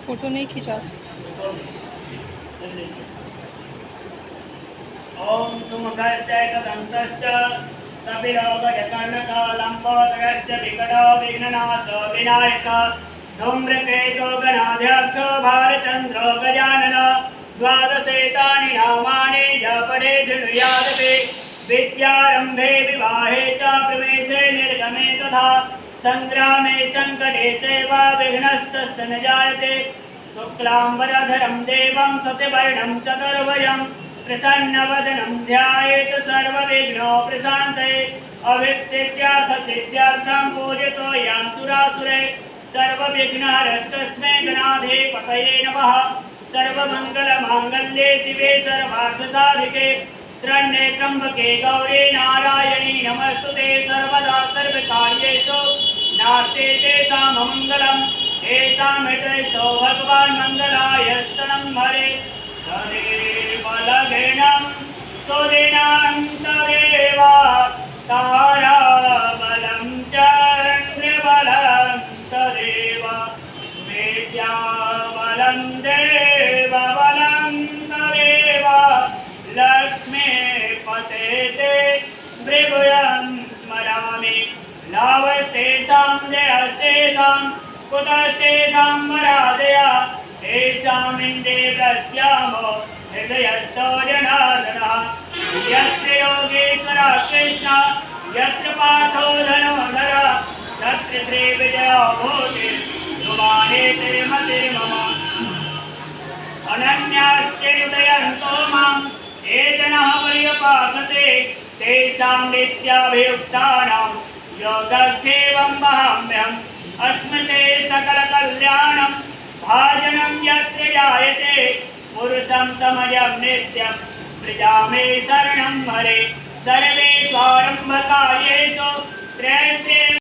Photo नहीं खिंचा। ओम सुमुखस्य एकदन्तश्च कपिलोकजकर्णकालम्बोदरस्य विकटो विघ्ननाशो विनायक धूम्रकेतो गणाध्यक्ष भारचन्द्रो गजानन द्वादशेतानि नामानि जपरे शृणुयादपि विद्यारम्भे विवाहे च प्रवेशे निर्गमे तथा संग्रामे संकटे चैव विघ्नस्तस्य न जायते शुक्लाम्बरधरं देवं शशिवर्णं चतुर्भुजं प्रसन्नवदनं ध्यायेत् सर्वविघ्नोपशान्तये अभीप्सिद्ध्यर्थसिद्ध्यर्थं पूजयतो यासुरासुरे सर्वविघ्नहरस्तस्मै गणाधिपतये नमः। सर्वमङ्गलमाङ्गल्ये शिवे सर्वार्थसाधिके शरण्ये त्र्यम्बके गौरी नारायणी नमस्तुते सर्वदा सर्वकार्येषु नास्ति तेषाम् अमङ्गलम् एषामितैषो भगवान् मङ्गलाय स्तनं भरे तदेव लघेनं सुदिनान्तरेव ताराबलं चन्द्रबलं तदेव विद्याबलं देवबलं तदेव लक्ष्मीपते ते भृगुयं स्मरामि लाभस्तेषां जयस्तेषां कुतस्तेषां वरादया तेषामिन्देव्यस्यामो हृदयस्थो जनार्दनः यत्र योगेश्वरः कृष्ण यत्र पार्थो धनुर्धर तत्र श्रीविजयो भूतिः ध्रुवाणे ते मतिः मम अनन्याश्चैर्युदयन्तो मां ये जनाः पर्युपासते तेषां नित्याभियुक्तानां योगक्षेमं वहाम्यहम् अस्मते सकलकल्याणं भाजनं यत्र जायते पुरुषं समयं नित्यं प्रजामे शरणं हरे सर्वे स्वारम्भकार्येषु त्रयस्ते